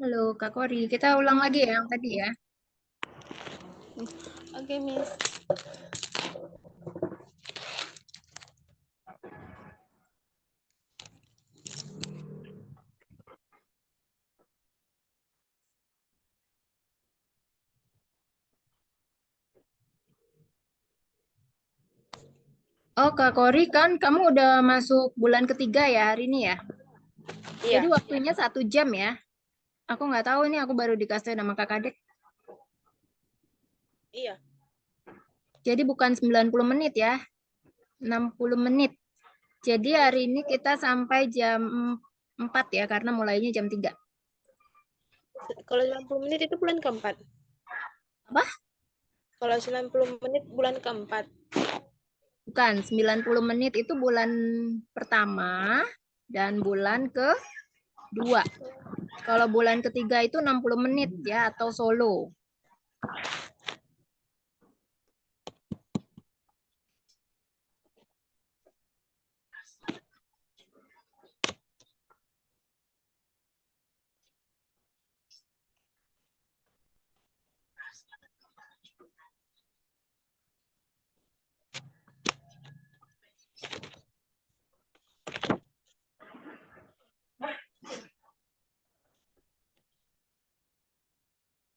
Halo Kak Kori, kita ulang lagi ya yang tadi ya. Oke, Miss. Oh Kak Kori kan kamu udah masuk bulan ketiga ya hari ini ya. Jadi Iya, waktunya 1 jam ya. Aku nggak tahu nih, aku baru dikasih nama Kak Kadek. iya. Jadi bukan 90 menit ya, 60 menit. Jadi hari ini kita sampai jam 4 ya, karena mulainya jam 3. Kalau 90 menit itu bulan keempat. Apa? Kalau 90 menit bulan keempat. Bukan, 90 menit itu bulan pertama dan bulan kedua. Kalau bulan ketiga itu 60 menit ya, atau solo.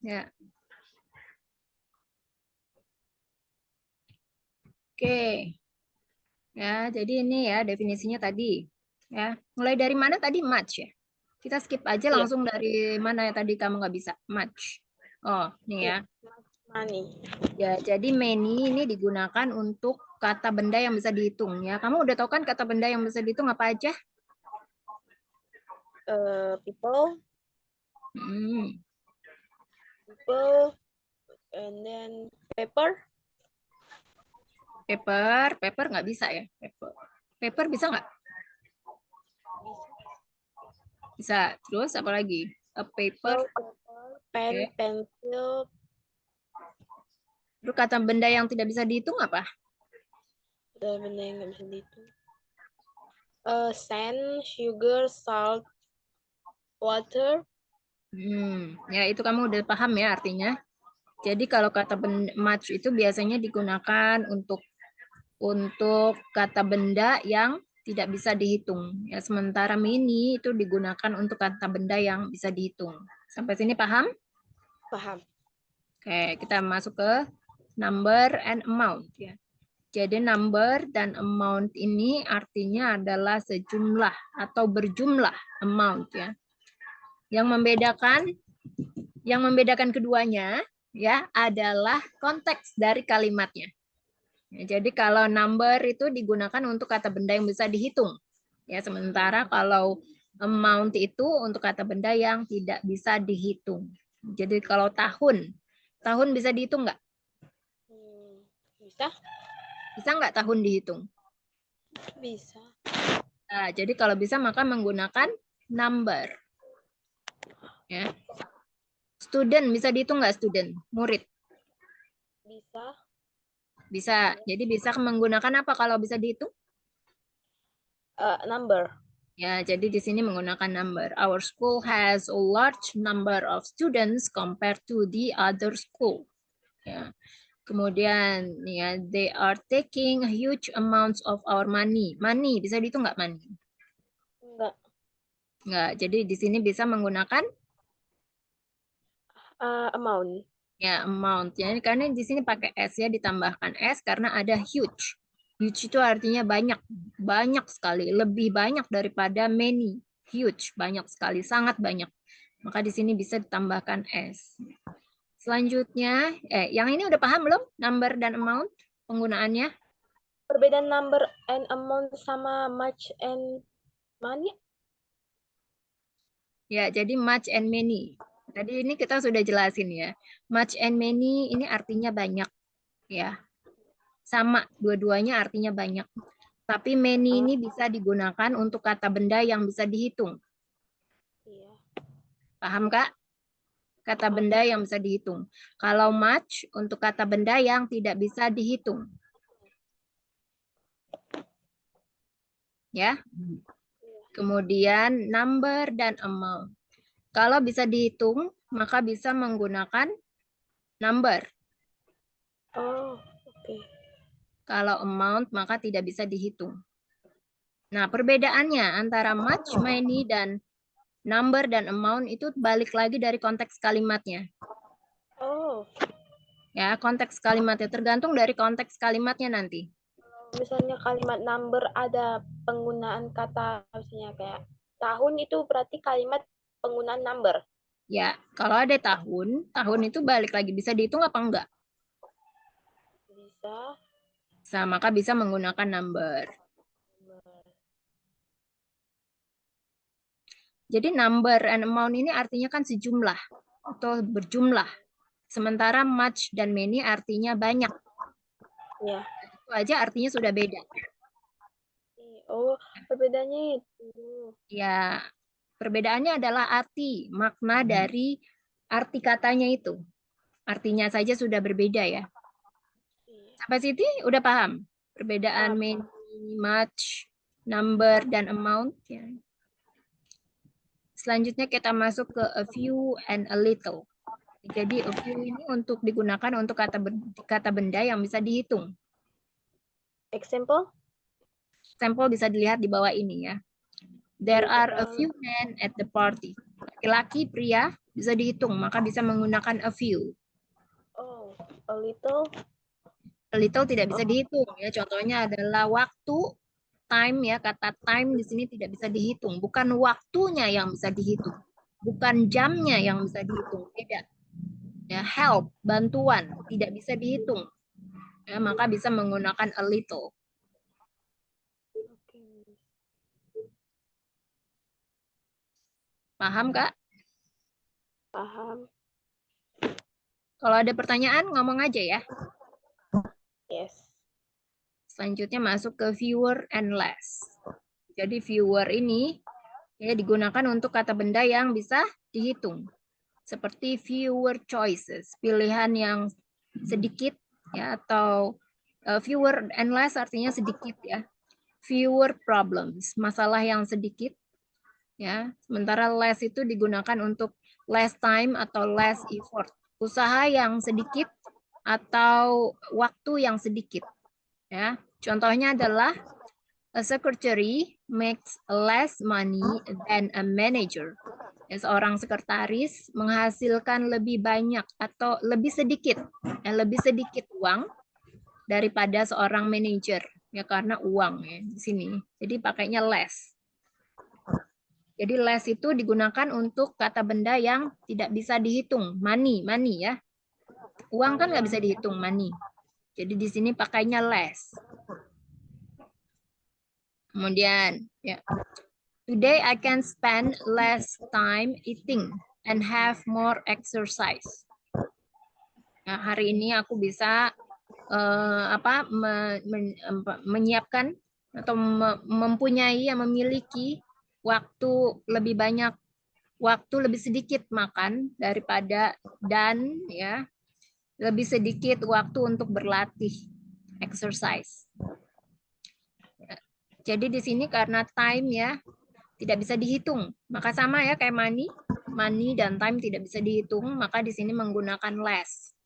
Ya. Oke. Ya, jadi ini ya definisinya tadi. Ya, mulai dari mana tadi match ya? Kita skip aja Iya, langsung dari mana yang tadi kamu nggak bisa match. Oh, nih iya. ya. Money. Ya, jadi many ini digunakan untuk kata benda yang bisa dihitung ya. Kamu udah tahu kan kata benda yang bisa dihitung apa aja? People, Hmm, people, and then paper. paper nggak bisa ya. Paper bisa nggak? Bisa. Terus apa lagi? A paper. Paper, pen, Oke. pencil, Terus kata benda yang tidak bisa dihitung apa? dan benda yang nggak bisa dihitung. Sand, sugar, salt, water. Ya itu kamu udah paham ya artinya. Jadi kalau kata match itu biasanya digunakan untuk kata benda yang tidak bisa dihitung. Ya, sementara mini itu digunakan untuk kata benda yang bisa dihitung. Sampai sini paham? Paham. Oke, kita masuk ke number and amount ya. Jadi number dan amount ini artinya adalah sejumlah atau berjumlah amount ya. Yang membedakan keduanya ya adalah konteks dari kalimatnya. Ya, jadi kalau number itu digunakan untuk kata benda yang bisa dihitung. Ya, sementara kalau amount itu untuk kata benda yang tidak bisa dihitung. Jadi kalau tahun bisa dihitung nggak? Bisa? Bisa nggak tahun dihitung? Bisa. Nah, jadi kalau bisa maka menggunakan number. Ya. Student bisa dihitung nggak student? Murid. Bisa. Bisa. Jadi bisa menggunakan apa kalau bisa dihitung? Number. Ya, jadi di sini menggunakan number. Our school has a large number of students compared to the other school. Ya. Kemudian ya, they are taking huge amounts of our money. Money bisa dihitung nggak money? Enggak. Nggak. Jadi di sini bisa menggunakan Amount. ya amount. Ya, karena di sini pakai s ya, ditambahkan s karena ada huge. Huge itu artinya banyak, banyak sekali, lebih banyak daripada many. Huge, banyak sekali, sangat banyak. Maka di sini bisa ditambahkan s. Selanjutnya, yang ini udah paham belum? Number dan amount penggunaannya? Perbedaan number and amount sama much and money? Ya, jadi much and many. Tadi ini kita sudah jelasin ya. Much and many ini artinya banyak, ya. Sama, dua-duanya artinya banyak. Tapi many Oh, ini bisa digunakan untuk kata benda yang bisa dihitung. iya. Paham, Kak? Kata Paham. benda yang bisa dihitung. Kalau much untuk kata benda yang tidak bisa dihitung. Ya. Kemudian number dan amount. Kalau bisa dihitung, maka bisa menggunakan number. Oh, oke. Kalau amount, maka tidak bisa dihitung. Nah, perbedaannya antara much, many, dan number dan amount itu balik lagi dari konteks kalimatnya. Oh, Ya, konteks kalimatnya tergantung dari konteks kalimatnya nanti. misalnya kalimat number ada penggunaan kata misalnya kayak tahun itu berarti kalimat penggunaan number. Ya, kalau ada tahun, tahun itu balik lagi bisa dihitung apa enggak? Bisa. Nah, maka bisa menggunakan number. Jadi number and amount ini artinya kan sejumlah atau berjumlah. Sementara much dan many artinya banyak. Ya. Itu aja artinya sudah beda. Oh, perbedaannya itu. Ya, perbedaannya adalah arti, makna dari arti katanya itu. Artinya saja sudah berbeda ya. Iya. Sampai situ udah paham perbedaan Paham. many, much, number, dan amount. Ya. Selanjutnya kita masuk ke a few and a little. Jadi a few ini untuk digunakan untuk kata benda yang bisa dihitung. Example? Sampel bisa dilihat di bawah ini ya. There are a few men at the party. Laki-laki, pria bisa dihitung, maka bisa menggunakan a few. Oh, a little. A little tidak bisa dihitung ya. Contohnya adalah waktu, time ya. Kata time di sini tidak bisa dihitung. Bukan waktunya yang bisa dihitung. Bukan jamnya yang bisa dihitung. Tidak. Ya, help, bantuan, tidak bisa dihitung. Ya, maka bisa menggunakan a little. Okay. Paham, Kak? Paham. Kalau ada pertanyaan, ngomong aja ya. Yes. Selanjutnya masuk ke fewer and less. Jadi fewer ini ya digunakan untuk kata benda yang bisa dihitung. Seperti fewer choices, pilihan yang sedikit ya, atau fewer and less artinya sedikit ya. Fewer problems, masalah yang sedikit ya. Sementara less itu digunakan untuk less time atau less effort. Usaha yang sedikit atau waktu yang sedikit ya. Contohnya adalah a secretary makes less money than a manager. Ya, seorang sekretaris menghasilkan lebih banyak atau lebih sedikit uang daripada seorang manajer ya karena uang ya di sini. Jadi pakainya less. Jadi less itu digunakan untuk kata benda yang tidak bisa dihitung, money ya. Uang kan nggak bisa dihitung money. Jadi di sini pakainya less. Kemudian ya. Today I can spend less time eating and have more exercise. Nah, hari ini aku bisa menyiapkan atau mempunyai yang memiliki waktu lebih banyak, waktu lebih sedikit makan daripada dan ya lebih sedikit waktu untuk berlatih exercise. Jadi di sini karena time ya tidak bisa dihitung. Maka sama ya kayak money. Money dan time tidak bisa dihitung, maka di sini menggunakan less.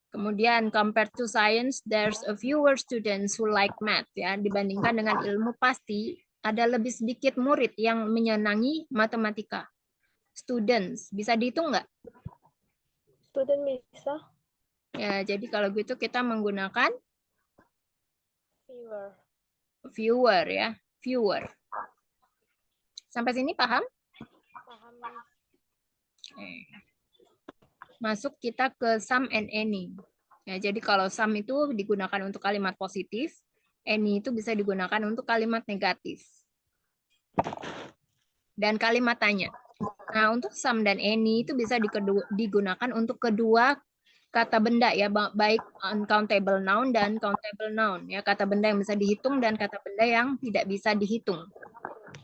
Kemudian compared to science, there's a fewer students who like math ya. Dibandingkan dengan ilmu pasti ada lebih sedikit murid yang menyenangi matematika. Students, bisa dihitung nggak? Student bisa. Ya, jadi kalau gitu kita menggunakan Fewer. fewer ya, fewer. Sampai sini paham? Paham. Masuk kita ke some and any. Ya, jadi kalau some itu digunakan untuk kalimat positif, any itu bisa digunakan untuk kalimat negatif. Dan kalimat tanya. Nah, untuk some dan any itu bisa digunakan untuk kedua kata benda ya, baik uncountable noun dan countable noun ya, kata benda yang bisa dihitung dan kata benda yang tidak bisa dihitung.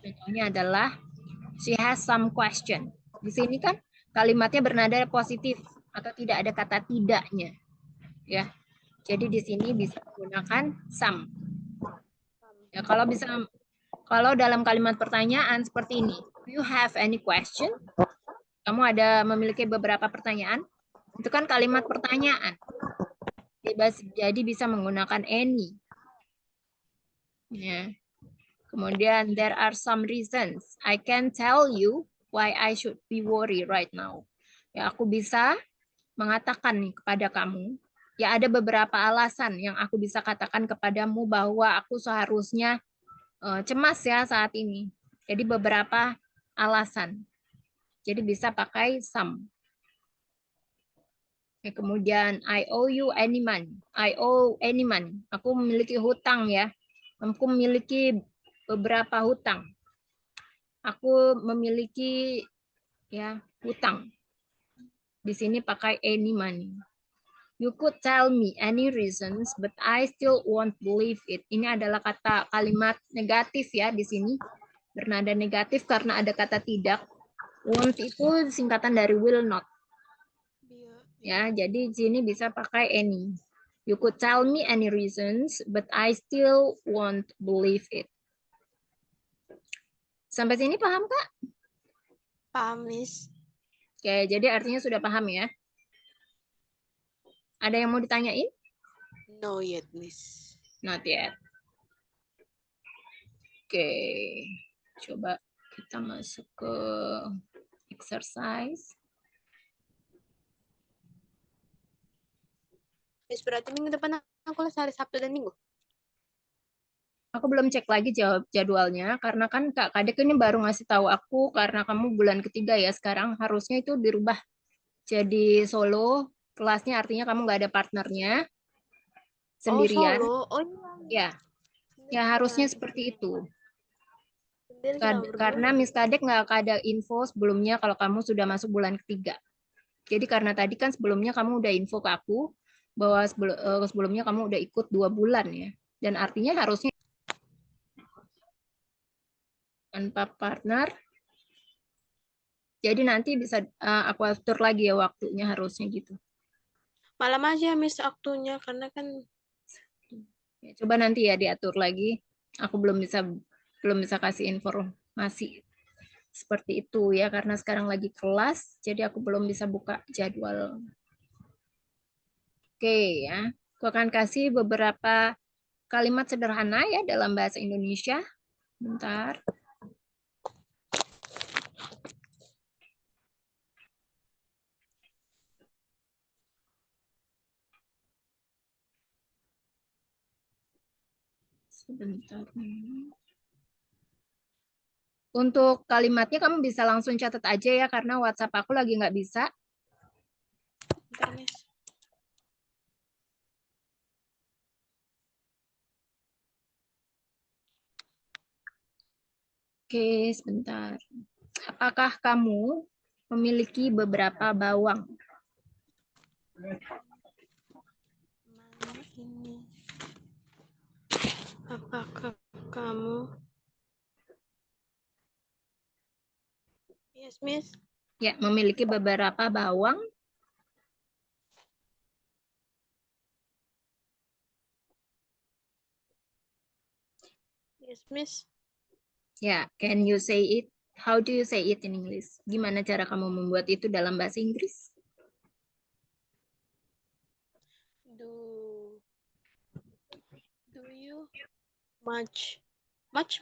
Contohnya adalah she has some question. Di sini kan kalimatnya bernada positif atau tidak ada kata tidaknya. Ya. Jadi di sini bisa menggunakan some. Ya, kalau bisa Kalau dalam kalimat pertanyaan seperti ini, do you have any question? Kamu ada memiliki beberapa pertanyaan? Itu kan kalimat pertanyaan. Jadi bisa menggunakan any. Ya. Kemudian there are some reasons. I can tell you why I should be worried right now. Ya, aku bisa mengatakan nih kepada kamu, ya ada beberapa alasan yang aku bisa katakan kepadamu bahwa aku seharusnya cemas ya saat ini. Jadi beberapa alasan. Jadi bisa pakai some. Ya, kemudian I owe you any money. I owe any money. Aku memiliki hutang ya. Aku memiliki beberapa hutang. Aku memiliki ya hutang. Di sini pakai any money. You could tell me any reasons, but I still won't believe it. Ini adalah kalimat negatif ya di sini. Bernada negatif karena ada kata tidak. Won't itu singkatan dari will not. Ya, jadi di sini bisa pakai any. You could tell me any reasons, but I still won't believe it. Sampai sini paham, Kak? Paham, Miss. Oke, jadi artinya sudah paham ya. Ada yang mau ditanyain? No yet, Miss. Not yet. Oke, coba kita masuk ke exercise. Miss, berarti minggu depan aku les hari Sabtu dan Minggu. Aku belum cek lagi jadwalnya karena kan Kak Kadek ini baru ngasih tahu aku karena kamu bulan ketiga ya sekarang harusnya itu dirubah jadi solo kelasnya artinya kamu nggak ada partnernya sendirian. Oh, solo. Oh Ya, iya. ya harusnya seperti itu. Sendiri kita berdua. Karena Miss Kadek nggak ada info sebelumnya kalau kamu sudah masuk bulan ketiga. Jadi karena tadi kan sebelumnya kamu udah info ke aku bahwa sebelumnya kamu udah ikut 2 bulan ya. Dan artinya harusnya tanpa partner. Jadi nanti bisa aku atur lagi ya waktunya harusnya gitu. Malam aja Miss waktunya karena kan Ya, coba nanti ya diatur lagi. Aku belum bisa kasih informasi seperti itu ya karena sekarang lagi kelas jadi aku belum bisa buka jadwal. Oke ya. Aku akan kasih beberapa kalimat sederhana ya dalam bahasa Indonesia. Bentar. Sebentar. Untuk kalimatnya kamu bisa langsung catat aja ya karena WhatsApp aku lagi nggak bisa. bentar, Miss. Oke, sebentar. Apakah kamu memiliki beberapa bawang? Mana ini? Apakah kamu? Yes, Miss. Ya, memiliki beberapa bawang. Yes, Miss. Ya, can you say it? How do you say it in English? Gimana cara kamu membuat itu dalam bahasa Inggris? Do you much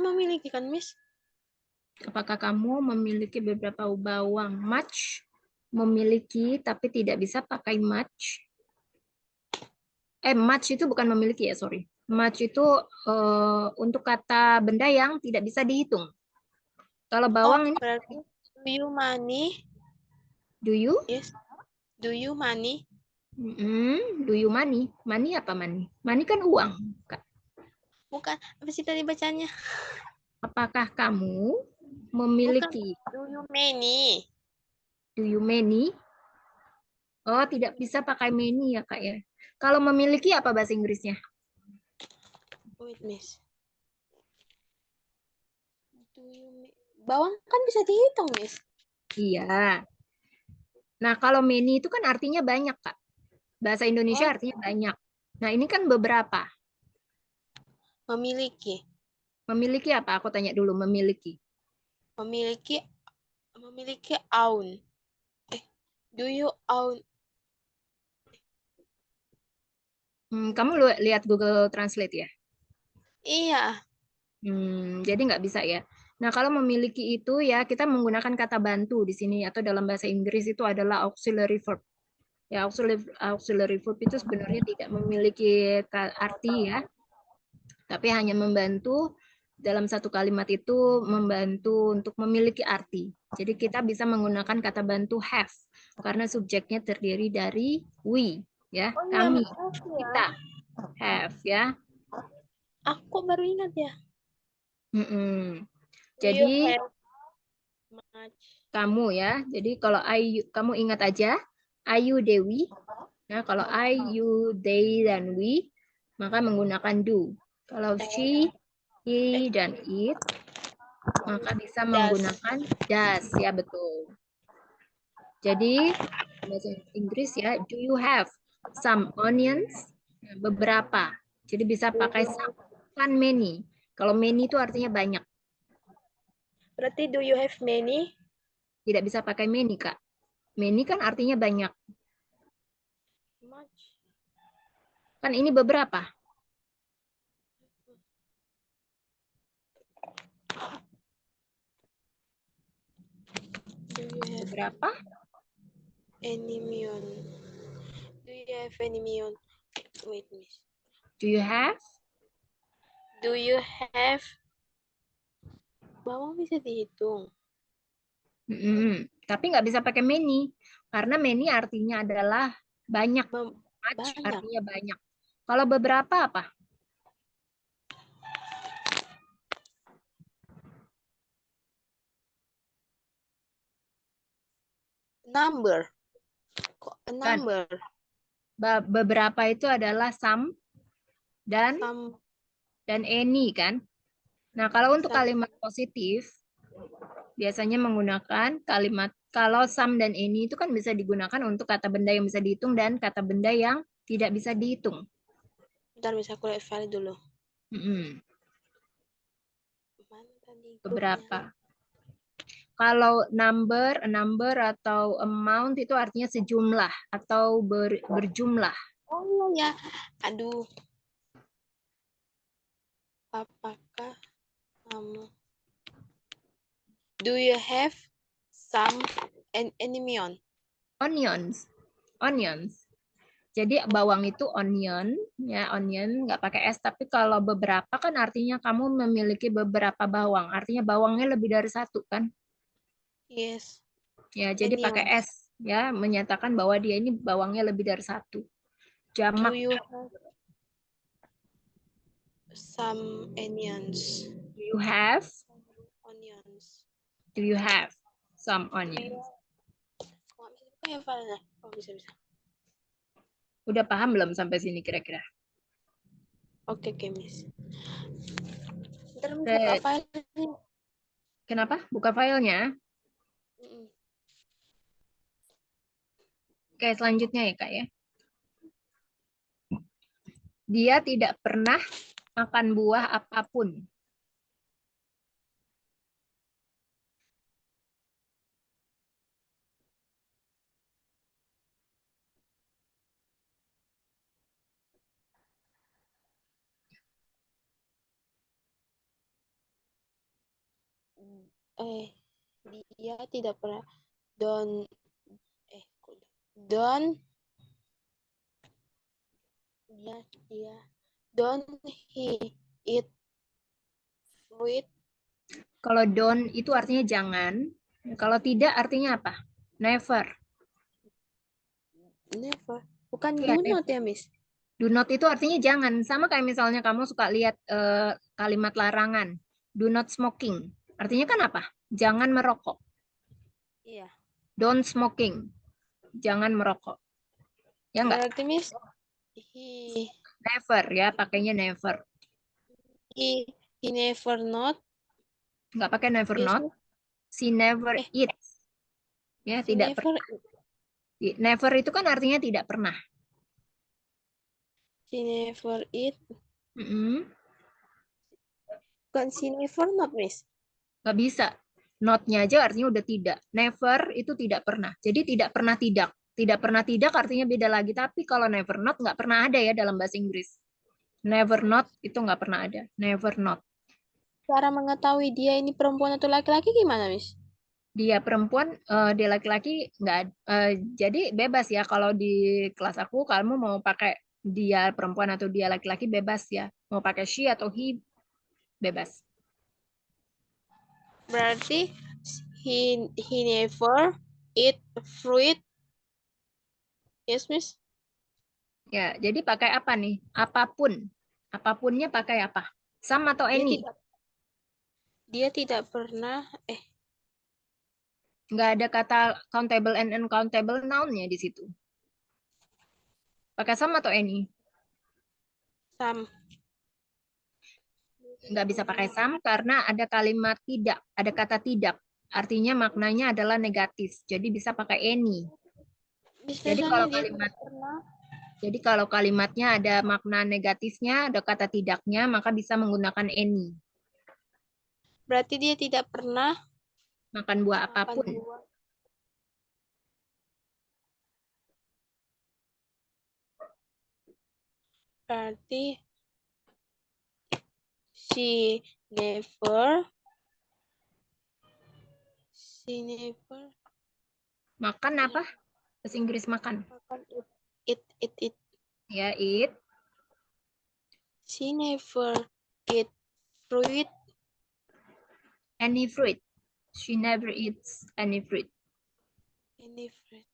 memiliki kan, Miss? Apakah kamu memiliki beberapa bawang? Much memiliki, tapi tidak bisa pakai much. Much itu bukan memiliki ya, sorry. Much itu untuk kata benda yang tidak bisa dihitung. Kalau bawang ini, Berarti do you money? do you? Yes. Do you money? Do you money? Money apa money? Money kan uang. Kak. Bukan. Apa sih tadi bacanya? Apakah kamu Bukan. memiliki? Do you many? Do you many? Oh, tidak bisa pakai many ya, Kak ya. Kalau memiliki apa bahasa Inggrisnya? Wait, Miss. Bawang kan bisa dihitung, Miss. Iya. Nah, kalau many itu kan artinya banyak, Kak. Bahasa Indonesia Oh, artinya banyak. Nah, ini kan beberapa. memiliki. Memiliki apa? Aku tanya dulu, memiliki. Memiliki own. Do you own? Kamu lihat Google Translate ya? Iya. Jadi nggak bisa ya. Nah, kalau memiliki itu ya kita menggunakan kata bantu di sini atau dalam bahasa Inggris itu adalah auxiliary verb. Ya, auxiliary verb itu sebenarnya tidak memiliki arti ya, tapi hanya membantu dalam satu kalimat itu membantu untuk memiliki arti. Jadi kita bisa menggunakan kata bantu have karena subjeknya terdiri dari we ya, Oh iya, kami, maaf ya. kita have ya. Aku baru ingat ya. Mm-mm. Do you Jadi have much? kamu ya. Jadi kalau kamu ingat aja Ayu Dewi. Nah, kalau I, you, they, dan we, maka menggunakan do. Kalau she, he, dan it, maka bisa menggunakan does. Ya, betul. Jadi, bahasa Inggris ya, do you have some onions? Nah, beberapa. Jadi bisa pakai some, kan many. Kalau many itu artinya banyak. Berarti do you have many? Tidak bisa pakai many, Kak. Many kan artinya banyak. Much. Kan ini beberapa. Do you have Beberapa? any million? Do you have any million? Wait, miss. Do you have? Do you have? Bawang bisa dihitung. Tapi nggak bisa pakai many. Karena many artinya adalah banyak. Much Banyak. artinya banyak. Kalau beberapa apa? Number. Kok a Kan number? beberapa itu adalah some dan Some, any kan. Nah, kalau untuk some. kalimat positif biasanya menggunakan kalimat kalau some dan any itu kan bisa digunakan untuk kata benda yang bisa dihitung dan kata benda yang tidak bisa dihitung. Bentar, bisa aku lihat file dulu. Mm-mm. Mana tadi grupnya? Beberapa. Kalau number atau amount itu artinya sejumlah atau berjumlah. Oh ya, aduh. Apakah kamu? Do you have some onion? Onions. Onions. Jadi bawang itu onion, ya onion nggak pakai s. Tapi kalau beberapa kan artinya kamu memiliki beberapa bawang. Artinya bawangnya lebih dari satu kan? Yes. Ya, jadi pakai Onions. s ya menyatakan bahwa dia ini bawangnya lebih dari satu. Do Jamak. you have some onions? Do you have? Onions. Do you have some onions? Kok bisa buka ya filenya? Oh, bisa. Udah paham belum sampai sini kira-kira? Oke, Miss. Ntar Miss Oke. buka filenya. Kenapa? Buka filenya. Oke, selanjutnya ya Kak ya. Dia tidak pernah makan buah apapun. Dia tidak pernah don't don't dia don't he eat fruit. Kalau don't itu artinya jangan. Kalau tidak artinya apa? Never. Never. Bukan Iya, do not never. ya, Miss? Do not itu artinya jangan. Sama kayak misalnya kamu suka lihat kalimat larangan. Do not smoking. Artinya kan apa? Jangan merokok. Iya. Don't smoking. Jangan merokok. Ya enggak? Berarti Miss he Never ya, pakainya never. he never not. Enggak pakai never Yes, not. She never eats. Ya, she tidak never. pernah. Never itu kan artinya tidak pernah. She never eat. Mm-mm. Bukan si never not, Miss. Nggak bisa. Not-nya aja artinya udah tidak. Never itu tidak pernah. Jadi tidak pernah tidak. Tidak pernah tidak artinya beda lagi. Tapi kalau never not nggak pernah ada ya dalam bahasa Inggris. Never not itu nggak pernah ada. Never not. Cara mengetahui dia ini perempuan atau laki-laki gimana, Miss? Dia perempuan, dia laki-laki nggak. Jadi bebas ya kalau di kelas aku kamu mau pakai dia perempuan atau dia laki-laki bebas ya. Mau pakai she atau he bebas. Berarti he never eat fruit. Yes, Miss. Ya, jadi pakai apa nih? Apapun. Apapunnya pakai apa? Sama atau Dia any? tidak dia tidak pernah Nggak ada kata countable and uncountable noun-nya di situ. Pakai some atau any? sam Nggak bisa pakai some karena ada kalimat tidak, ada kata tidak. Artinya maknanya adalah negatif. Jadi bisa pakai any. Jadi biasanya kalau dia tidak pernah kalimatnya ada makna negatifnya, ada kata tidaknya, maka bisa menggunakan any. berarti dia tidak pernah Makan buah makan apapun. buah. Berarti she never she never Makan apa? Bahasa Inggris makan. makan it. Ya, eat. She never eat fruit. Any fruit. She never eats any fruit. Any fruit.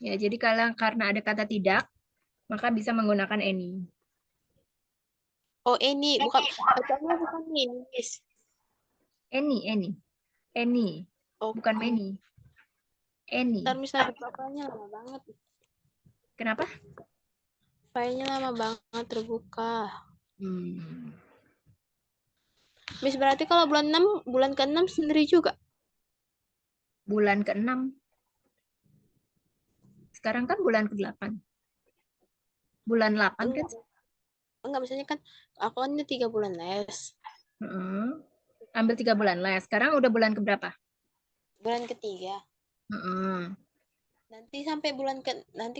Ya, jadi kalau karena ada kata tidak, maka bisa menggunakan any. Oh, any bukan bacanya bukan ini, Miss. Any. Oh, Bukan many. ntar Any. Miss nanti bapaknya lama banget. Kenapa? Filenya lama banget terbuka. Hmm. Miss berarti kalau bulan ke-6 sendiri juga. Bulan ke-6. Sekarang kan bulan ke-8. Bulan 8 kan? Enggak, misalnya kan aku kan ini 3 bulan les. Ambil 3 bulan les. Sekarang udah bulan keberapa? Bulan ketiga. Hmm. Nanti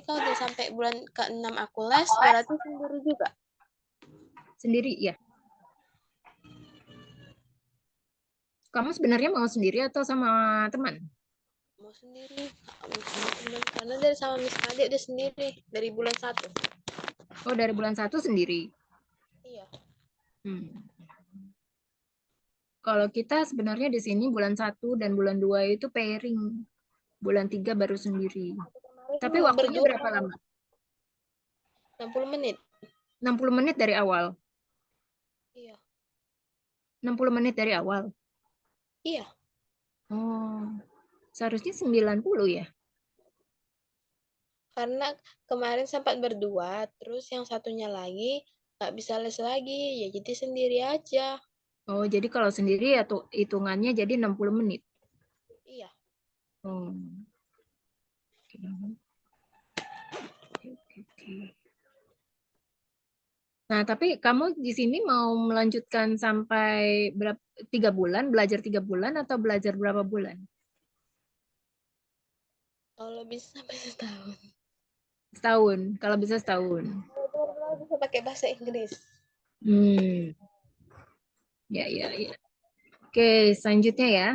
kalau udah sampai bulan ke-6 aku les, berarti sendiri juga. Sendiri ya. Kamu sebenarnya mau sendiri atau sama teman? Mau sendiri. Karena dari sama Miss Ade udah sendiri dari bulan 1. Oh, dari bulan 1 sendiri. Iya. Hmm. Kalau kita sebenarnya di sini bulan 1 dan bulan 2 itu pairing. Bulan 3 baru sendiri. Tapi waktunya berdua berapa lama? 60 menit. 60 menit dari awal. Iya. 60 menit dari awal. Iya. Oh, seharusnya 90 ya? Karena kemarin sempat berdua, terus yang satunya lagi nggak bisa les lagi, ya jadi sendiri aja. Oh, jadi kalau sendiri ya tuh hitungannya jadi 60 menit. Iya. Oh. Oke. Oke. Nah, tapi kamu di sini mau melanjutkan sampai berapa, 3 bulan, belajar 3 bulan atau belajar berapa bulan? Kalau bisa sampai setahun. Setahun, kalau bisa setahun. Kalau bisa pakai bahasa Inggris. Hmm, ya. Oke, selanjutnya ya.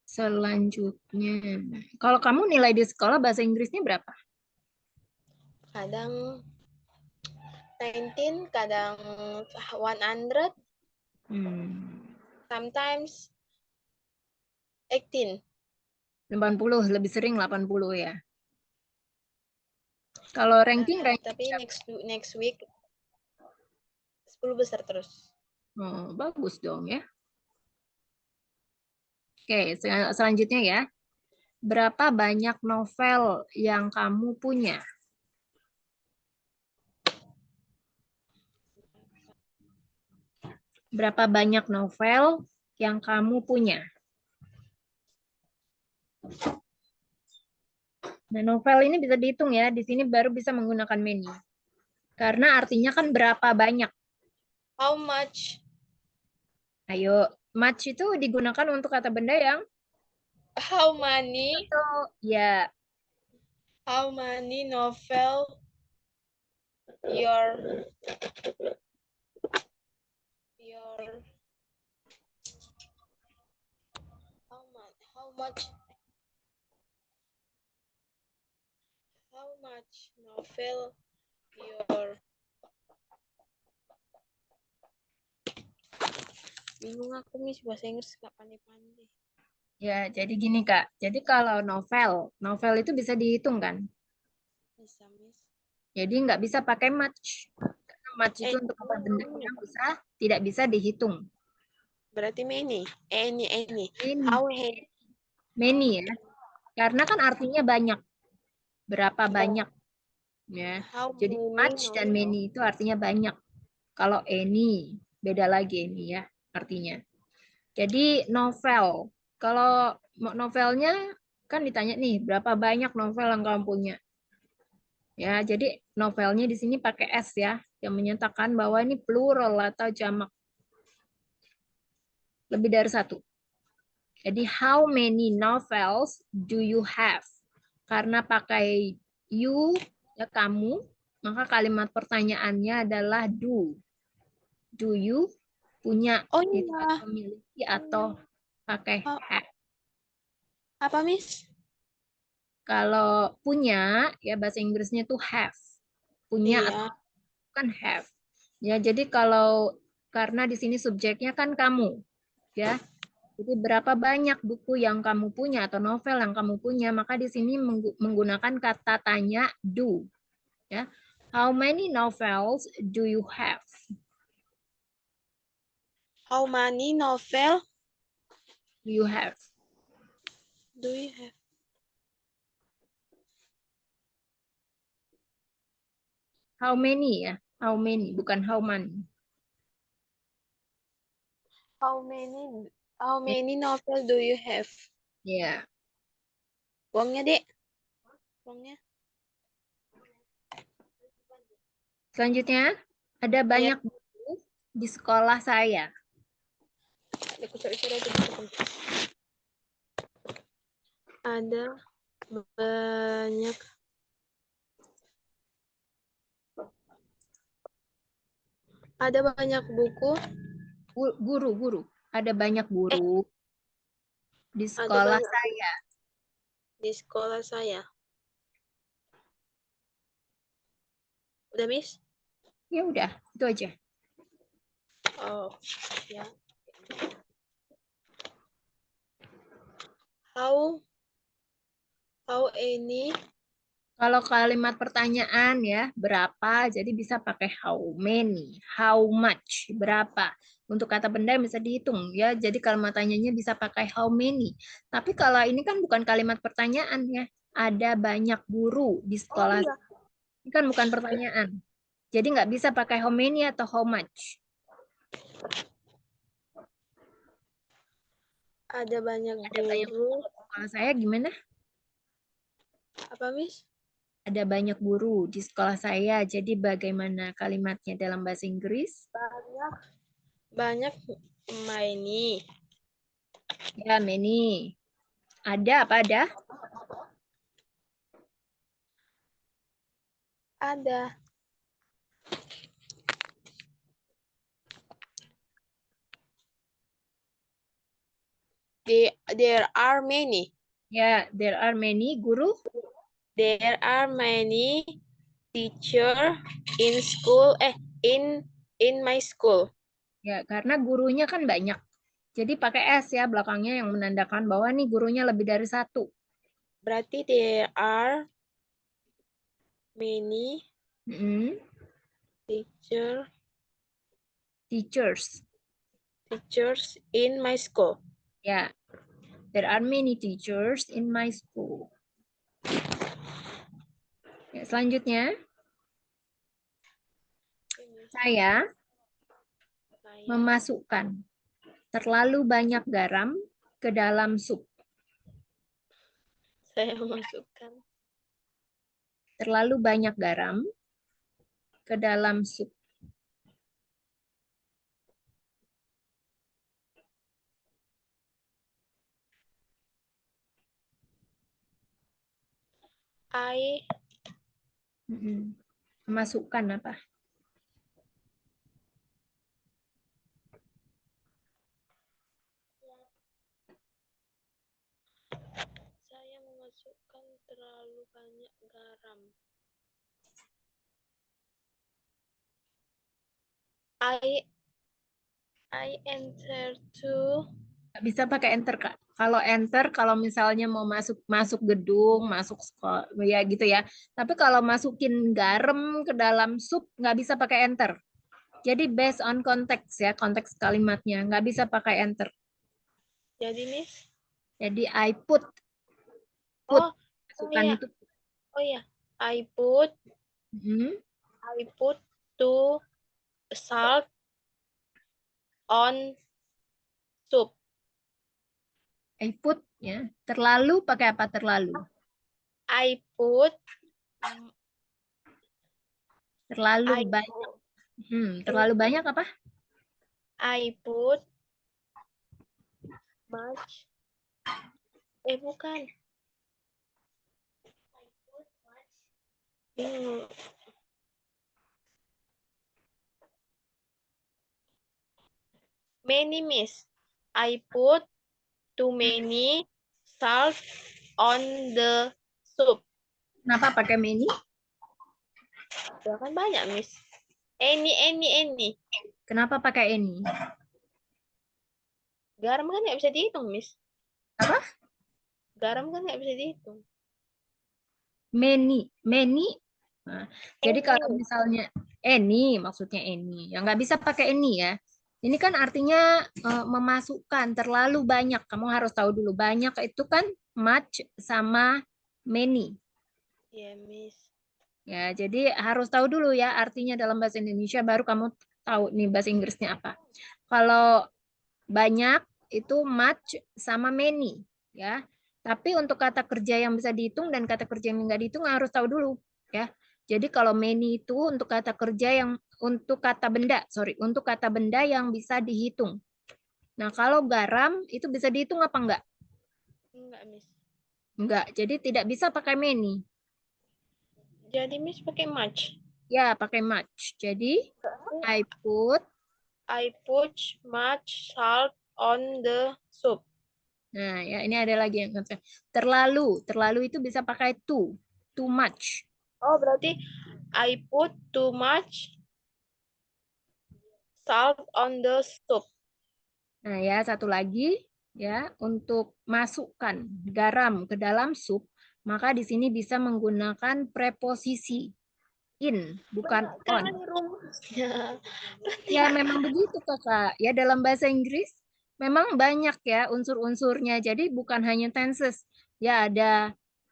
Selanjutnya, kalau kamu nilai di sekolah bahasa Inggrisnya berapa? Kadang 19, kadang 100, Hmm, sometimes 18. 80, lebih sering 80 ya. Kalau ranking Tapi berapa? next week 10 besar terus. Oh, bagus dong ya. Oke, selanjutnya ya. Berapa banyak novel yang kamu punya? Berapa banyak novel yang kamu punya? Nah, novel ini bisa dihitung ya. Di sini baru bisa menggunakan many. Karena artinya kan berapa banyak. How much? Ayo, much itu digunakan untuk kata benda yang How many? satu. Ya, How many novel your how much novel your bingung aku Miss bahasa Inggris nggak pandai-pandai. ya. Jadi gini Kak. Jadi kalau novel itu bisa dihitung kan? Bisa Miss. Jadi nggak bisa pakai much. Karena much itu untuk kata benda yang tidak bisa dihitung. Berarti many. Any. Many, How many? many ya. Karena kan artinya banyak. Berapa banyak ya. How Jadi many much dan novel? many itu artinya banyak. Kalau any beda lagi ini ya artinya. Jadi novel. Kalau novelnya kan ditanya nih berapa banyak novel yang kamu punya. Ya, jadi novelnya di sini pakai S ya, yang menyatakan bahwa ini plural atau jamak lebih dari satu. Jadi how many novels do you have? Karena pakai you ya kamu, maka kalimat pertanyaannya adalah do. Do you punya Oh itu iya. memiliki atau pakai Oh, have. apa Miss? Kalau punya ya bahasa Inggrisnya tuh have. Punya atau Iya. kan have. Ya, jadi kalau karena di sini subjeknya kan kamu, ya. Jadi berapa banyak buku yang kamu punya atau novel yang kamu punya, maka di sini menggunakan kata tanya do, ya. How many novels do you have? How many novel Do you have? do you have? How many ya? How many, bukan how many. How many novel do you have? Ya. Uangnya, Dek. Uangnya. Selanjutnya, ada Iya. banyak buku di sekolah saya. Aku cari-cari aja. Ada banyak buku. Guru. Ada banyak Eh, guru di ada sekolah banyak buku saya. di sekolah saya. Udah, Miss? Ya udah, itu aja. Oh, ya. How any Kalau kalimat pertanyaan ya, berapa, jadi bisa pakai how many, how much, berapa. Untuk kata benda bisa dihitung ya, jadi kalimat tanyanya bisa pakai how many. Tapi kalau ini kan bukan kalimat pertanyaan ya, ada banyak guru di Oh sekolah. iya, Ini kan bukan pertanyaan. Jadi nggak bisa pakai how many atau how much. ada banyak Ada banyak guru. sekolah saya gimana? Apa, Miss? Ada banyak guru di sekolah saya. Jadi bagaimana kalimatnya dalam bahasa Inggris? Banyak many. Ya, many. Ada apa ada? Ada. There are many. Ya, there are many guru. There are many teacher in school. In my school. Ya, karena gurunya kan banyak. Jadi pakai S ya belakangnya yang menandakan bahwa nih gurunya lebih dari satu. Berarti there are many Mm-mm. teachers Teachers. in my school. Ya, there are many teachers in my school. Ya, selanjutnya, saya memasukkan terlalu banyak garam ke dalam sup. Saya masukkan Terlalu banyak garam ke dalam sup. Masukkan apa? Saya memasukkan terlalu banyak garam. I enter to. Nggak bisa pakai enter, Kak. Kalau enter, kalau misalnya mau masuk gedung, masuk sekolah, ya gitu ya. Tapi kalau masukin garam ke dalam sup, nggak bisa pakai enter. Jadi based on konteks ya, konteks kalimatnya. Nggak bisa pakai enter. Jadi Miss. Jadi I put. Oh, Masukkan iya. itu. Oh iya. I put to salt on soup. I put ya. Terlalu pakai apa terlalu? I put Terlalu I banyak. Terlalu banyak apa? I put much. Bukan. Bingung. Many Miss. I put too many salt on the soup. Kenapa pakai many? Ya kan banyak Miss. Any. Kenapa pakai any? Garam kan nggak bisa dihitung Miss. Apa? Garam kan nggak bisa dihitung. Many. Nah, jadi kalau misalnya any, maksudnya any, ya nggak bisa pakai any ya. Ini kan artinya memasukkan terlalu banyak. Kamu harus tahu dulu banyak itu kan much sama many. Iya Miss. Ya, jadi harus tahu dulu ya artinya dalam bahasa Indonesia baru kamu tahu nih bahasa Inggrisnya apa. Kalau banyak itu much sama many ya. Tapi untuk kata kerja yang bisa dihitung dan kata kerja yang nggak dihitung harus tahu dulu ya. Jadi kalau many itu untuk kata kerja yang untuk kata benda, untuk kata benda yang bisa dihitung. Nah, kalau garam itu bisa dihitung apa enggak? Enggak Miss. Enggak. Jadi tidak bisa pakai many. Jadi Miss pakai much. Ya, pakai much. Jadi I put much salt on the soup. Nah, ya ini ada lagi yang terlalu. Terlalu itu bisa pakai too much. Oh, berarti I put too much salt on the soup. Nah, ya satu lagi ya, untuk masukkan garam ke dalam sup, maka di sini bisa menggunakan preposisi in, bukan on. Jangan rumusnya. Ya, memang begitu, Kakak. Ya, dalam bahasa Inggris memang banyak ya unsur-unsurnya. Jadi bukan hanya tenses. Ya,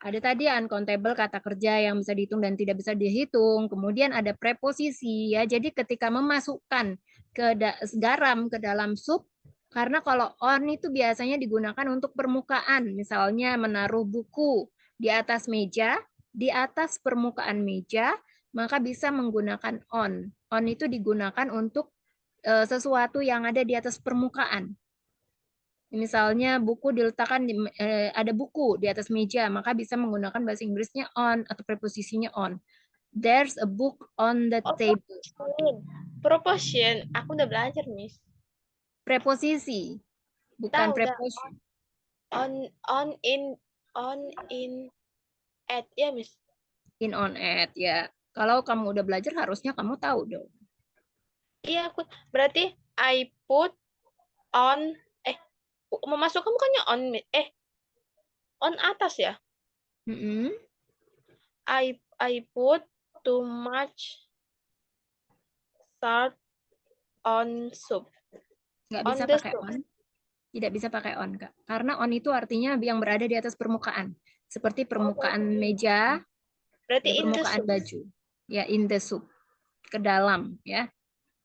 ada tadi uncountable kata kerja yang bisa dihitung dan tidak bisa dihitung. Kemudian ada preposisi ya. Jadi ketika memasukkan garam ke dalam sup, karena kalau on itu biasanya digunakan untuk permukaan. Misalnya menaruh buku di atas meja, di atas permukaan meja, maka bisa menggunakan on. On itu digunakan untuk sesuatu yang ada di atas permukaan. Misalnya buku diletakkan ada buku di atas meja, maka bisa menggunakan bahasa Inggrisnya on atau preposisinya on. There's a book on the table. Proportion. Aku udah belajar, Miss. Preposisi, bukan Tahu udah. preposition. On in at ya, Miss. In on at ya. Kalau kamu udah belajar harusnya kamu tahu dong. Iya, aku berarti I put on memasuk kamu bukannya on atas ya? I put too much salt on soup. Nggak On bisa the pakai soup. on. Tidak bisa pakai on, Kak. Karena on itu artinya yang berada di atas permukaan. Seperti permukaan meja, Berarti in the permukaan soup. baju. Ya, in the soup. Ke dalam, ya.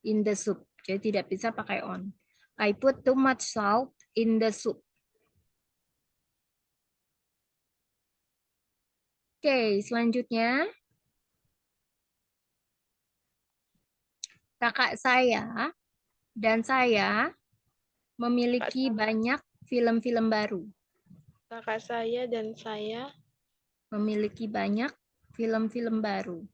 In the soup. Jadi tidak bisa pakai on. I put too much salt in the soup. Oke, selanjutnya. Kakak saya dan saya memiliki banyak film-film baru. Kakak saya dan saya Memiliki banyak film-film baru.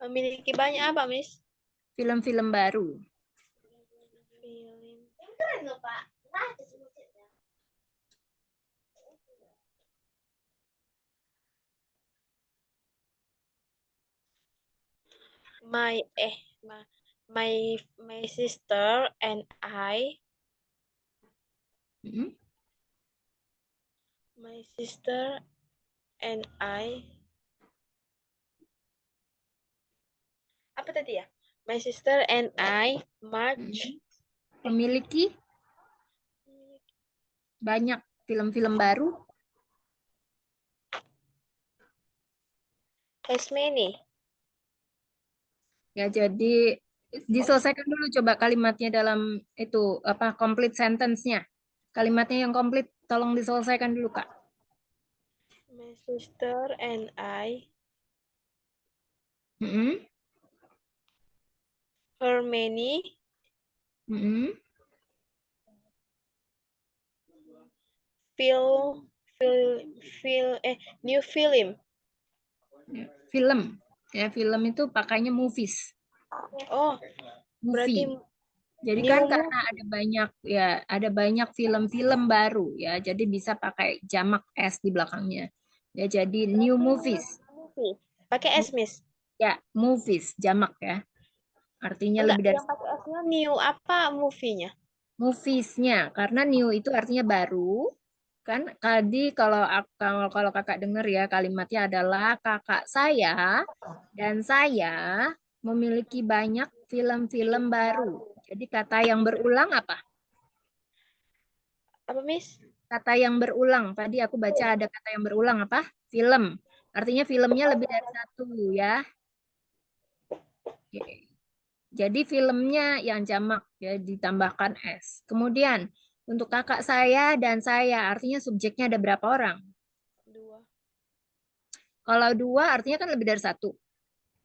memiliki banyak apa, Miss? Film-film baru. Film. My my sister and I. Mm-mm. My sister and I. Apa tadi ya? My sister and I march. Mm-mm. Memiliki banyak film-film baru. Has many. Ya, jadi diselesaikan dulu coba kalimatnya dalam itu apa complete sentence-nya. Kalimatnya yang komplit tolong diselesaikan dulu, Kak. My sister and I. Mm-mm. Her many. Mm-mm. New film. Ya, film. Ya, film itu pakainya movies. Oh, berarti Movie. Jadi new kan karena ada banyak film-film baru ya, jadi bisa pakai jamak S di belakangnya. Ya, jadi new movies. movie. Pakai S, Miss. Ya, movies jamak ya. Artinya Enggak, lebih dari yang pakai S-nya new apa movie-nya? movies-nya karena new itu artinya baru. Kan tadi kalau Kakak dengar ya kalimatnya adalah kakak saya dan saya memiliki banyak film-film baru. Jadi kata yang berulang apa? Apa, Miss? Kata yang berulang. Tadi aku baca ada kata yang berulang apa? Film. Artinya filmnya lebih dari satu ya. Oke. Jadi filmnya yang jamak ya ditambahkan S. Kemudian untuk kakak saya dan saya artinya subjeknya ada berapa orang? Dua. Kalau dua artinya kan lebih dari satu.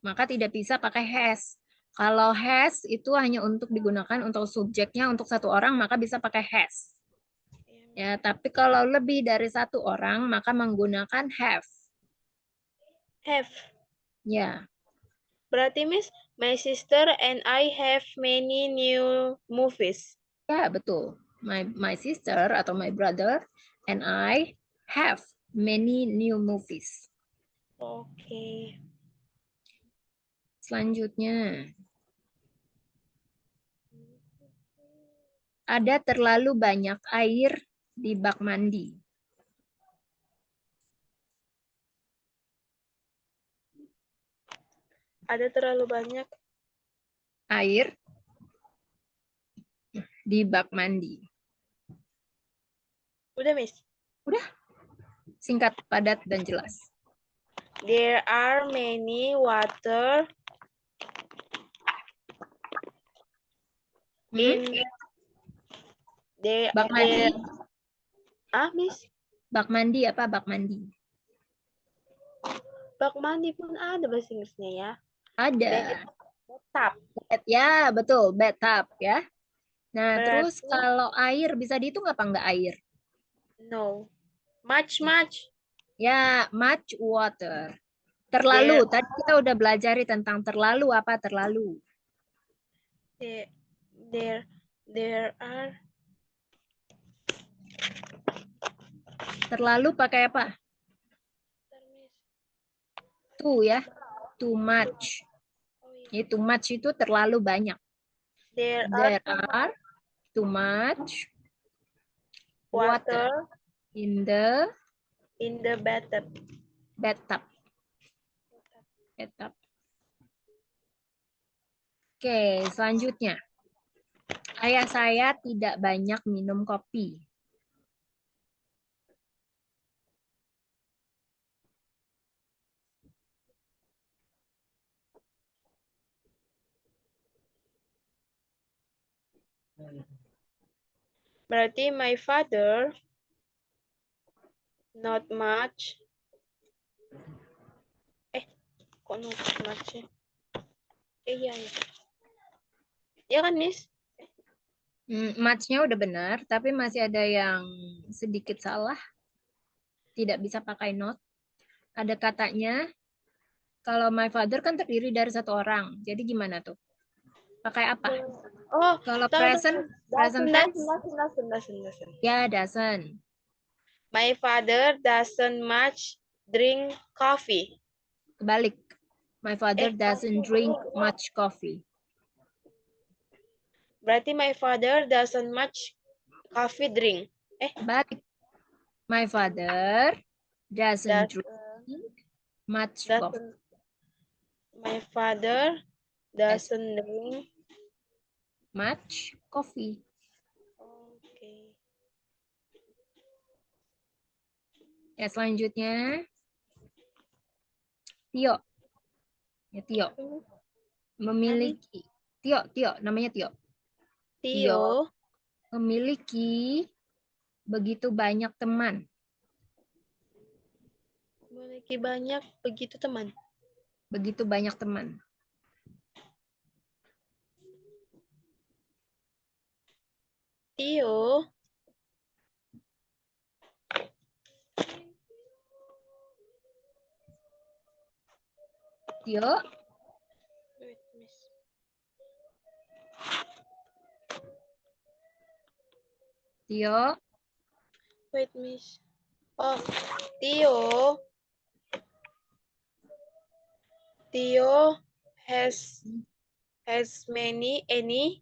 Maka tidak bisa pakai has. Kalau has itu hanya untuk digunakan untuk subjeknya untuk satu orang maka bisa pakai has. Ya, tapi kalau lebih dari satu orang maka menggunakan have. Have. Ya, Berarti, Miss, my sister and I have many new movies. ya betul. My sister atau my brother and I have many new movies. Oke. Selanjutnya, ada terlalu banyak air di bak mandi. Ada terlalu banyak. Air di bak mandi. Udah, Miss. Udah, singkat, padat, dan jelas. There are many water in Bak mandi. Miss. Bak mandi apa bak mandi? Bak mandi pun ada bahasa Inggrisnya ya. Ada. Bathtub. Ya, betul, bathtub ya. Nah, terus Berarti kalau air bisa dihitung apa enggak air? no. Much. Ya, much water. Terlalu. There Tadi kita udah belajari tentang terlalu apa terlalu. there there are Terlalu pakai apa? Too ya. Too much. Ini too much itu terlalu banyak. there There are are too much water water in the in the bathtub. bathtub. Bathtub. Oke, selanjutnya. Ayah saya tidak banyak minum kopi. Berarti my father not much. Kok not much ya? Iya ya. Ya kan, Miss? Much-nya udah benar, tapi masih ada yang sedikit salah. Tidak bisa pakai not. Ada katanya, kalau my father kan terdiri dari satu orang. Jadi gimana tuh? Pakai apa? Oh, Kalau tahu. present tense, Doesn't. ya doesn't. My father doesn't much drink coffee. Kebalik. My father doesn't drink much coffee. Berarti my father doesn't much coffee drink. Kebalik. My father doesn't Does, drink much coffee. doesn't my father Yes, doesn't drink. much coffee. Okay. Ya, selanjutnya Tio. Ya, Tio. Memiliki. Tio, namanya Tio. Tio Memiliki begitu banyak teman. memiliki banyak begitu teman. Begitu banyak teman. Tio Tio, wait, Miss. Tio, Wait, Miss. Oh, Tio has many any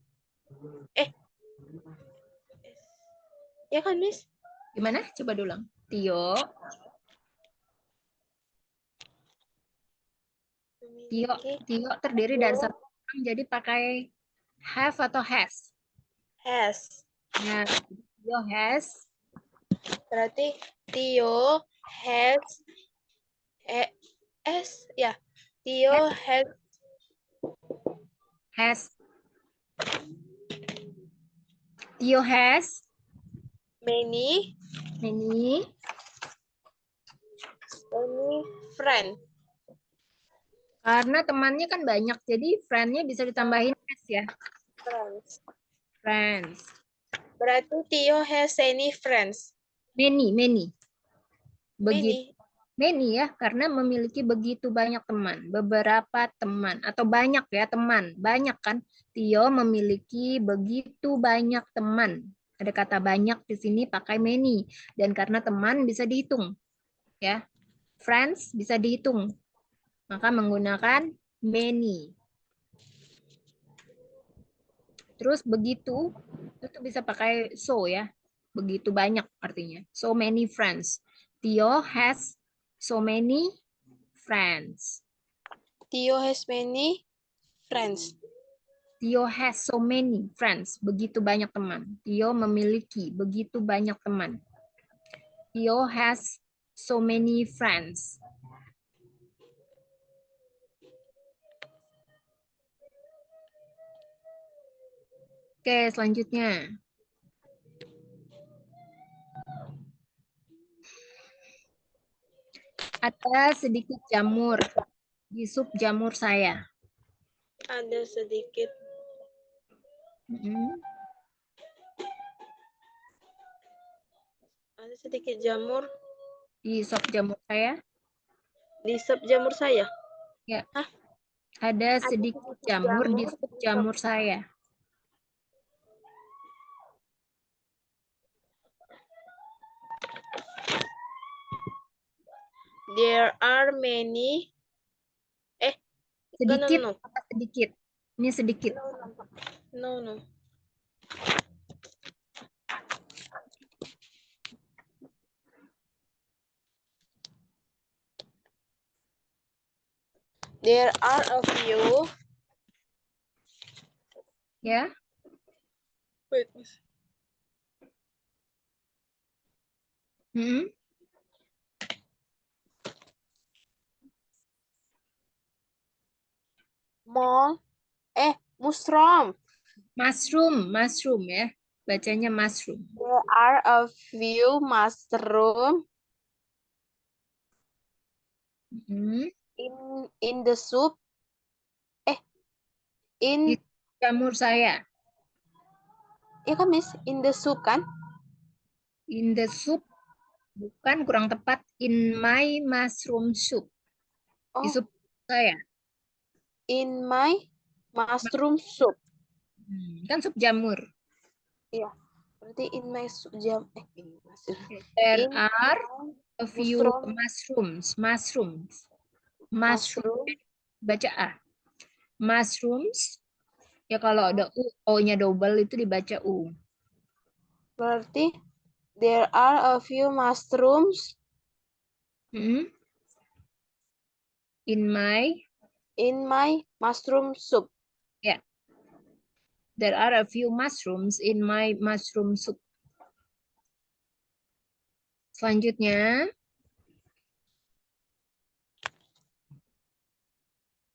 ya kan, Miss? gimana? Coba dulang. Tio Memiliki terdiri dari satu orang, jadi pakai have atau has. has. Ya, Tio has. Berarti Tio has ya. Tio Has. Tio has many many friend. karena temannya kan banyak, jadi friend-nya bisa ditambahin has ya. Friends. Friends. Berarti Tio has any friends. Many. Begitu. Many. Many ya, karena memiliki begitu banyak teman. Beberapa teman. Atau banyak ya teman. Banyak kan. Tio memiliki begitu banyak teman. Ada kata banyak di sini pakai many. Dan karena teman bisa dihitung. Ya. Friends bisa dihitung. Maka menggunakan many. Terus begitu, itu bisa pakai so ya. Begitu banyak artinya. So many friends. Tio has so many friends. Tio has many friends. Tio has so many friends. Begitu banyak teman. Tio memiliki begitu banyak teman. Tio has so many friends. Oke, selanjutnya. Ada sedikit jamur di sup jamur saya. Ada sedikit. Ada sedikit jamur Di sup jamur saya. di sup jamur saya. Ya. Ada sedikit jamur di sup jamur saya. There are many. Sedikit No. apa sedikit? Ini sedikit. No. There are a few. Ya. Wait. Mushroom. Mushroom ya. Bacanya mushroom. There are a few mushroom Hmm. in the soup. In Itu jamur saya. iya kan Miss, in the soup kan? In the soup, bukan, kurang tepat. In my mushroom soup. Di Oh, sup saya. in my mushroom soup. Kan sup jamur. Iya. Berarti in my jam in mushroom. There In are my a few mushroom mushrooms. Mushroom. mushroom. Baca A. Mushrooms. Ya kalau ada U, O-nya double itu dibaca U. Berarti there are a few mushrooms Hmm. In my mushroom soup. ya. There are a few mushrooms in my mushroom soup. Selanjutnya,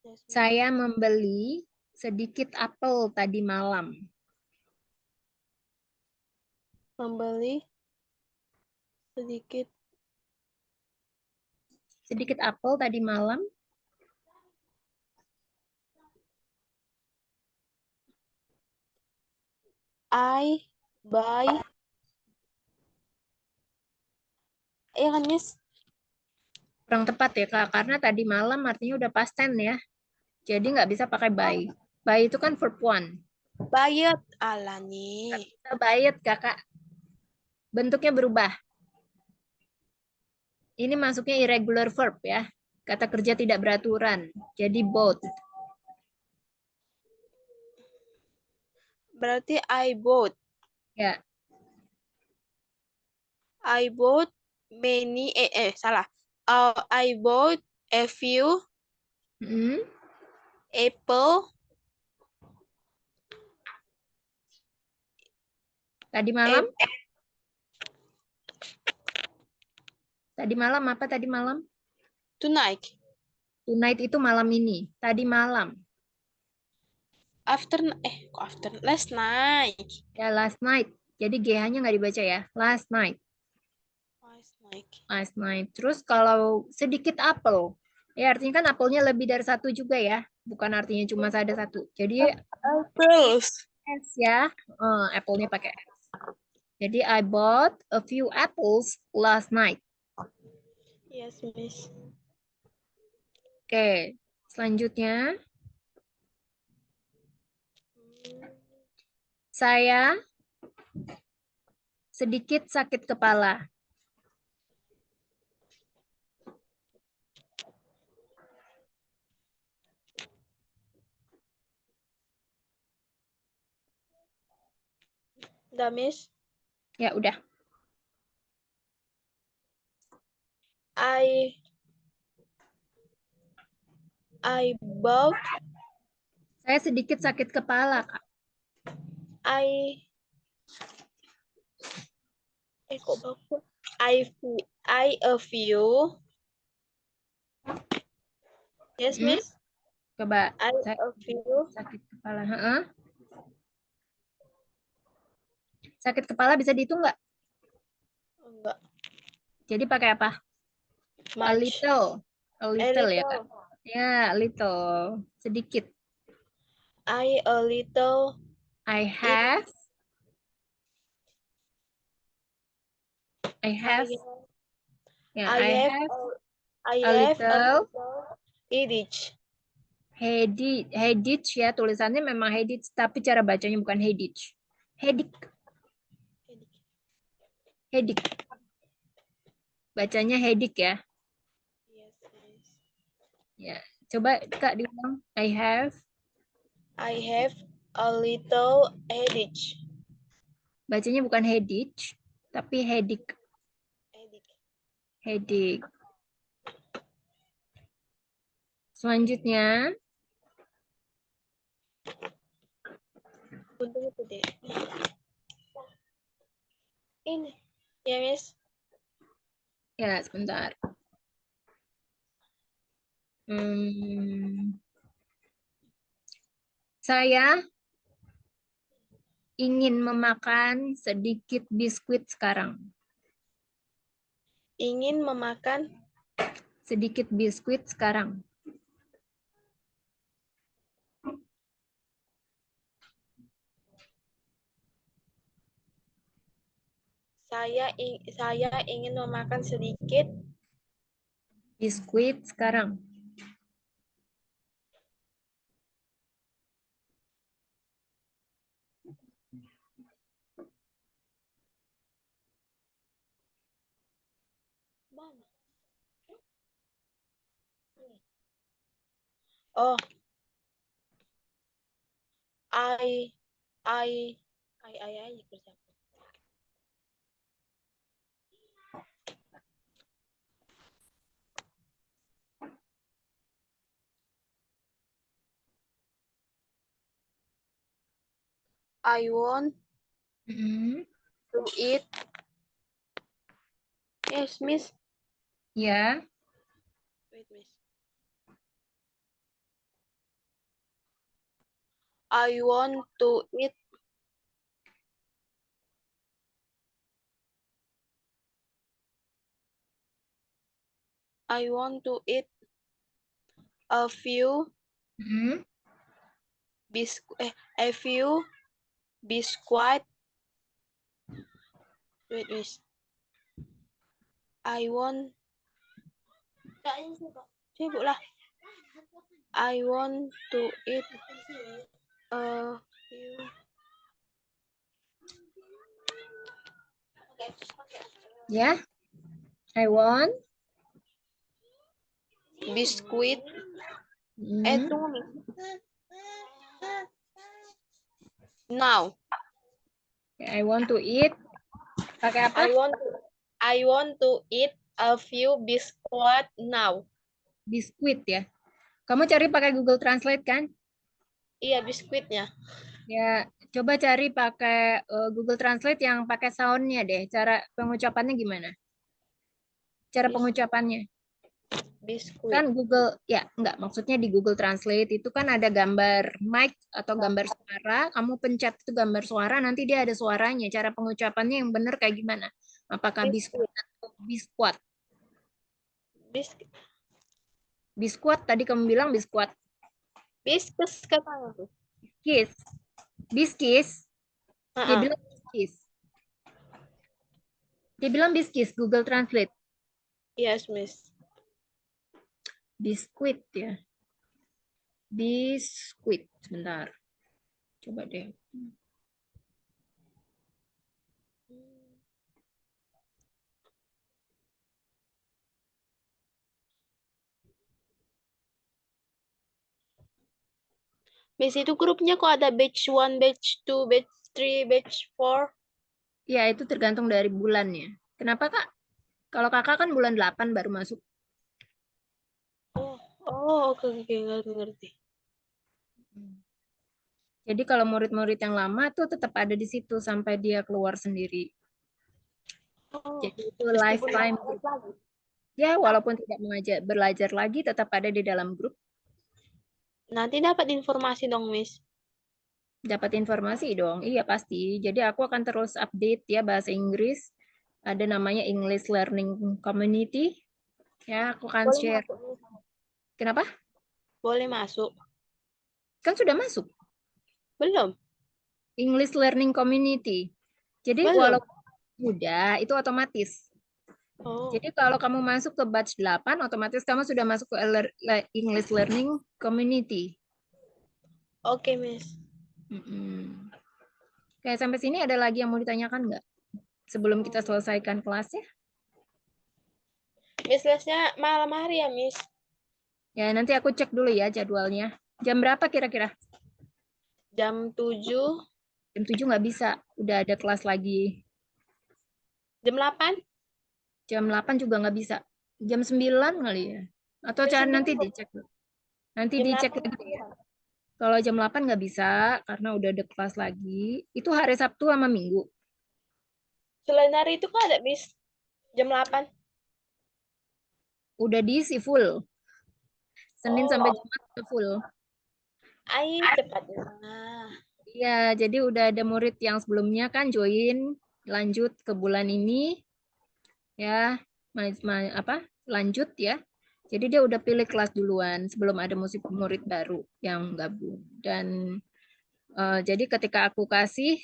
Yes, Miss. saya membeli sedikit apel tadi malam. Membeli sedikit Sedikit apel tadi malam. I buy. Iya kan Miss? Kurang tepat ya, Kak. Karena tadi malam artinya udah past tense ya. Jadi nggak bisa pakai by. By itu kan verb one. Bayat alani. Kita bayat, Kakak. Bentuknya berubah. Ini masuknya irregular verb ya. Kata kerja tidak beraturan. Jadi both. Berarti I bought. Ya. I bought many salah. I bought a few Hmm. apple Tadi malam? Tadi malam apa tadi malam? tonight. Tonight itu malam ini. Tadi malam. After last night. Ya, last night. Jadi GH-nya nggak dibaca ya. Last night. Last night. Last night. Terus kalau sedikit apel. Ya artinya kan apelnya lebih dari satu juga ya. Bukan artinya cuma ada satu. Jadi Apples. S ya. Apple-nya pakai S. Jadi I bought a few apples last night. Yes, Miss. Oke. Selanjutnya. Saya sedikit sakit kepala. Udah, Miss. Ya udah. I bought Saya sedikit sakit kepala, Kak. I kok bagus. A few. Yes, Hmm? Miss. Coba. I Saya a few. sakit kepala. Heeh. Sakit kepala bisa dihitung nggak? Enggak. Jadi pakai apa? A Much. little. A A little ya, Kak. little. Ya, a little. Sedikit. I a little. I have. I have. Ya, I I have have I a have a little little headache. headache ya. Tulisannya memang headache, tapi cara bacanya bukan headache. Headache. Headache. Bacanya headache ya. Yes, Miss. Ya, coba Kak diulang. I have. I have a little headache. Bacanya bukan headache, tapi headache. Headache. Headache. Selanjutnya, Untung itu deh. Ini. Ya, Miss. ya sebentar. Hmm, saya ingin memakan sedikit biskuit sekarang. Ingin memakan Sedikit biskuit sekarang. saya ingin memakan sedikit Biskuit sekarang. Oh, I I kerja. I want Mm-mm. to eat. Yes, Miss. Ya, Wait, Miss. I want to eat a few mm-mm. a few biscuit. Wait, Miss. I want. Sibuk lah. I want to eat a few Ya. I want. biskuit. Mm. Tunggu, Miss. Now. I want to eat. Pakai apa? I want to eat a few biscuit now. Biskuit ya. Kamu cari pakai Google Translate kan? Iya, biskuitnya. Ya, coba cari pakai Google Translate yang pakai soundnya deh. Cara pengucapannya gimana? Cara pengucapannya. Biskuit. Kan Google, ya enggak, maksudnya di Google Translate itu kan ada gambar mic atau gambar suara. Kamu pencet itu gambar suara, nanti dia ada suaranya. Cara pengucapannya yang benar kayak gimana? Apakah biskuit atau biskuat? Biskuit. Biskuat, tadi kamu bilang biskuat. Biskus katanya tuh. Kiss. Biskis. Dia bilang biskis. Dia bilang biskis, Google Translate. Yes, Miss. Biskuit ya. Biskuit. Sebentar. Coba deh. Miss, itu grupnya kok ada batch 1, batch 2, batch 3, batch 4? Ya, itu tergantung dari bulannya. Kenapa, Kak? Kalau kakak kan bulan 8 baru masuk. Oke, ngerti. Jadi kalau murid-murid yang lama tuh tetap ada di situ sampai dia keluar sendiri. Jadi itu lifetime. Ya, walaupun tidak belajar lagi, tetap ada di dalam grup. Nanti dapat informasi dong, Miss. Dapat informasi dong. Iya, pasti. Jadi aku akan terus update ya bahasa Inggris. Ada namanya English Learning Community. Ya, aku akan Boleh share. masuk, Miss. Kenapa? Boleh masuk. Kan sudah masuk. Belum? English Learning Community. Jadi Belum. walaupun sudah, itu otomatis. Oh, Jadi kalau kamu masuk ke batch 8, otomatis kamu sudah masuk ke English Learning Community. oke, Miss. Kayak sampai sini ada lagi yang mau ditanyakan nggak? Sebelum kita selesaikan kelasnya? Miss, lesnya malam hari ya, Miss? Ya, nanti aku cek dulu ya jadwalnya. Jam berapa kira-kira? Jam 7, Jam 7 nggak bisa. Udah ada kelas lagi. jam 8? Jam 8 juga nggak bisa. Jam 9 kali ya. Atau Jam 9 nanti dicek. Nanti jam dicek 8. lagi ya. Kalau jam 8 nggak bisa karena udah ada kelas lagi. Itu hari Sabtu sama Minggu. Selain hari itu kan ada, Miss. Jam 8. Udah diisi full. Senin sampai Jumat udah full. Cepatnya. Ya, jadi udah ada murid yang sebelumnya kan join, lanjut ke bulan ini, ya, lanjut ya. Jadi dia udah pilih kelas duluan sebelum ada murid baru yang gabung. Dan jadi ketika aku kasih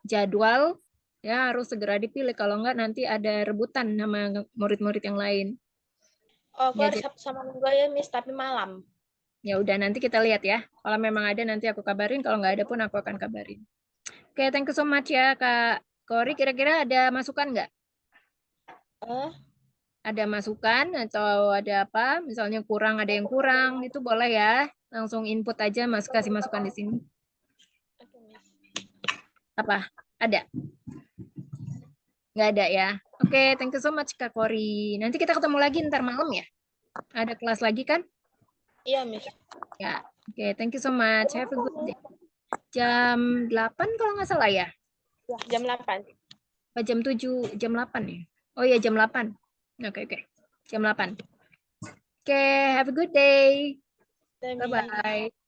jadwal, ya harus segera dipilih. Kalau enggak nanti ada rebutan sama murid-murid yang lain. Oh, aku Ya, harus Sabtu sama Minggu ya, Miss, tapi malam. ya udah nanti kita lihat ya. Kalau memang ada nanti aku kabarin. Kalau nggak ada pun aku akan kabarin. Oke, thank you so much ya Kak Kori. Kira-kira ada masukan nggak? Eh, Ada masukan atau ada apa? Misalnya kurang, ada yang kurang, itu boleh ya. Langsung input aja, kasih masukan di sini. oke, Miss. Apa? Ada? Nggak ada ya? Oke, thank you so much Kak Kori. Nanti kita ketemu lagi ntar malam ya. Ada kelas lagi kan? Iya, Miss. Ya. Oke, thank you so much. Have a good day. Jam 8 kalau nggak salah ya? Ya, jam 8. Apa jam 7, jam 8 ya? Oh iya, jam 8. Oke, oke. Jam 8. Oke, have a good day. Miss. Bye-bye.